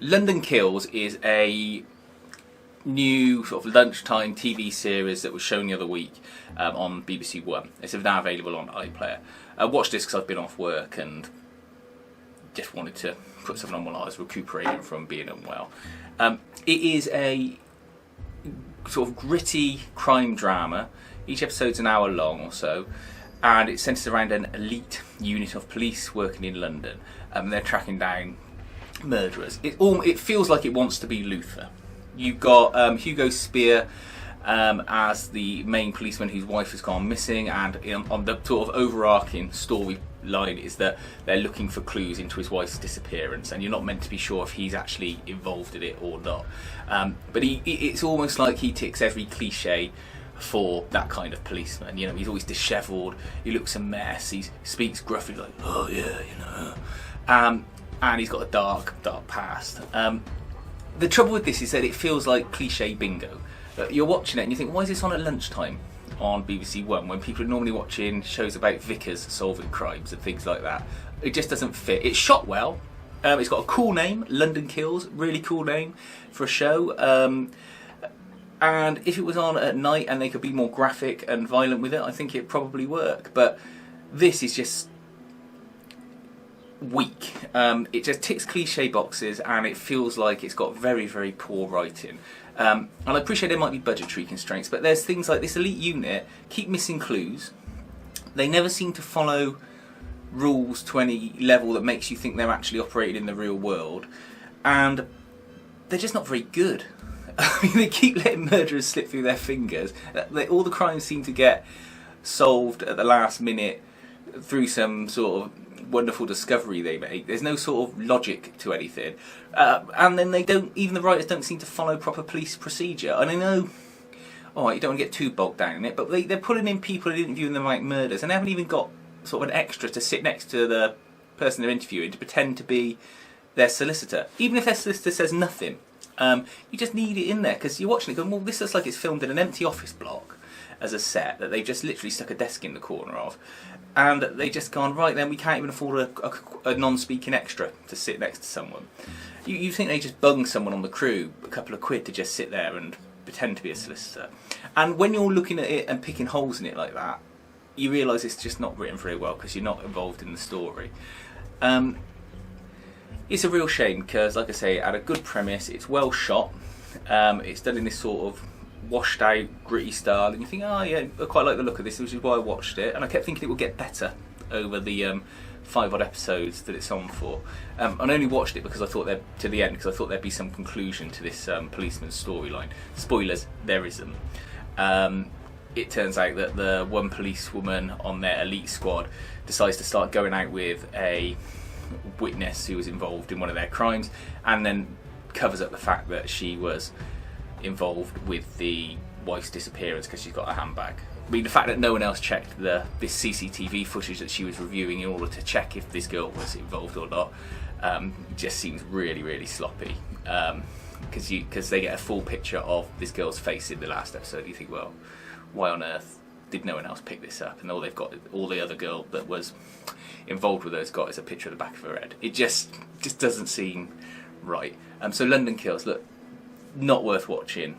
London Kills is a new sort of lunchtime TV series that was shown the other week on BBC One. It's now available on iPlayer. I watched this because I've been off work and just wanted to put something on while I was recuperating from being unwell. It is a sort of gritty crime drama. Each episode's an hour long or so, and it centres around an elite unit of police working in London. They're tracking down murderers. It feels like it wants to be Luther. You've got Hugo Spear as the main policeman whose wife has gone missing, and on the sort of overarching storyline is that they're looking for clues into his wife's disappearance, and you're not meant to be sure if he's actually involved in it or not. But it's almost like he ticks every cliche for that kind of policeman. You know, he's always dishevelled, he looks a mess, he speaks gruffly like, oh yeah, you know. And he's got a dark past. The trouble with this is that it feels like cliche bingo. You're watching it and you think, why is this on at lunchtime on BBC One when people are normally watching shows about vicars solving crimes and things like that? It just doesn't fit. It's shot well. It's got a cool name, London Kills, really cool name for a show. And if it was on at night and they could be more graphic and violent with it, I think it'd probably work. But this is just weak. It just ticks cliche boxes and it feels like it's got very, very poor writing. And I appreciate there might be budgetary constraints, but there's things like this elite unit keep missing clues. They never seem to follow rules to any level that makes you think they're actually operating in the real world, and they're just not very good. I mean, they keep letting murderers slip through their fingers. All the crimes seem to get solved at the last minute through some sort of wonderful discovery they make. There's no sort of logic to anything, and then even the writers don't seem to follow proper police procedure. And I know, alright, you don't want to get too bogged down in it, but they're pulling in people and interviewing them like murders, and they haven't even got sort of an extra to sit next to the person they're interviewing to pretend to be their solicitor. Even if their solicitor says nothing, you just need it in there because you're watching it going, well, this looks like it's filmed in an empty office block as a set that they've just literally stuck a desk in the corner of, and they just gone, right then, we can't even afford a non-speaking extra to sit next to someone. You think they just bung someone on the crew a couple of quid to just sit there and pretend to be a solicitor. And when you're looking at it and picking holes in it like that, you realise it's just not written very well because you're not involved in the story. It's a real shame because, like I say, it had a good premise, it's well shot, it's done in this sort of washed out, gritty style, and you think, oh yeah, I quite like the look of this, which is why I watched it, and I kept thinking it would get better over the 5 odd episodes that it's on for. I only watched it because I thought to the end, because I thought there'd be some conclusion to this policeman's storyline. Spoilers, there isn't. It turns out that the one policewoman on their elite squad decides to start going out with a witness who was involved in one of their crimes, and then covers up the fact that she was involved with the wife's disappearance because she's got a handbag. I mean, the fact that no one else checked this CCTV footage that she was reviewing in order to check if this girl was involved or not just seems really, really sloppy. Because they get a full picture of this girl's face in the last episode. You think, well, why on earth did no one else pick this up? And all the other girl that was involved with her has got is a picture of the back of her head. It just doesn't seem right. So London Kills, look, not worth watching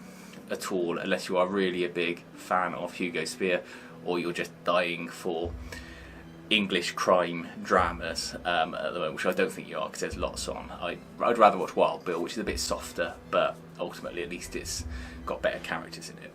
at all unless you are really a big fan of Hugo Spear or you're just dying for English crime dramas at the moment, which I don't think you are because there's lots on. I'd rather watch Wild Bill, which is a bit softer, but ultimately at least it's got better characters in it.